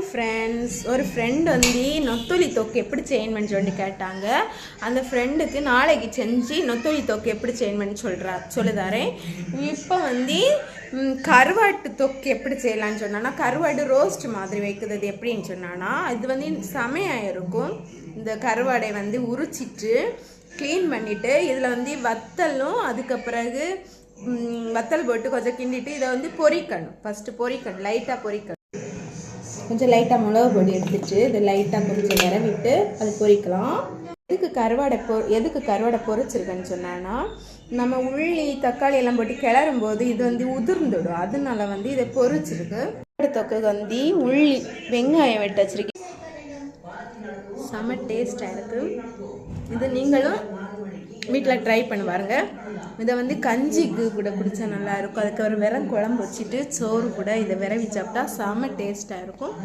Friends, ஒரு friend வந்து நொத்தொலி தொக்கு எப்படி செய்யணும்னு சொல்லி கேட்டாங்க. அந்த ஃப்ரெண்டுக்கு நாளைக்கு செஞ்சு நொத்தொலி தொக்கு எப்படி செய்யணும்னு சொல்லுதாரேன். இப்போ வந்து கருவாட்டு தொக்கு எப்படி செய்யலான்னு சொன்னான்னா, கருவாடு ரோஸ்ட் மாதிரி வைக்கிறது எப்படின்னு சொன்னான்னா, இது வந்து செமையாக இருக்கும். இந்த கருவாடை வந்து உரிச்சிட்டு க்ளீன் பண்ணிவிட்டு இதில் வந்து வத்தலும் அதுக்கு பிறகு வத்தல் போட்டு கொஞ்சம் கிண்டிட்டு இதை வந்து பொரிக்கணும். ஃபஸ்ட்டு பொரிக்கணும், லைட்டாக பொரிக்கணும். கொஞ்சம் லைட்டாக மிளகு பொடி எடுத்துட்டு இதை லைட்டாக கொஞ்சம் நிறவிட்டு அது பொரிக்கலாம். எதுக்கு கருவாடை பொரிச்சிருக்கேன்னு சொன்னான்னா, நம்ம உள்ளி தக்காளி எல்லாம் போட்டு கிளறும் போது இது வந்து உதிர்ந்துடும். அதனால வந்து இதை பொரிச்சிருக்கு. தொக்கு வந்து உள்ளி வெங்காயம் வெட்ட வச்சிருக்கேன். செம்ம டேஸ்டாக இருக்குது. இது நீங்களும் வீட்டில் ட்ரை பண்ணி பாருங்க. இதை வந்து கஞ்சிக்கு கூட குடித்தா நல்லாயிருக்கும். அதுக்கு ஒரு வெறும் குழம்பு வச்சுட்டு சோறு கூட இதை விரவி சாப்பிட்டா செம்ம டேஸ்ட்டாக இருக்கும்.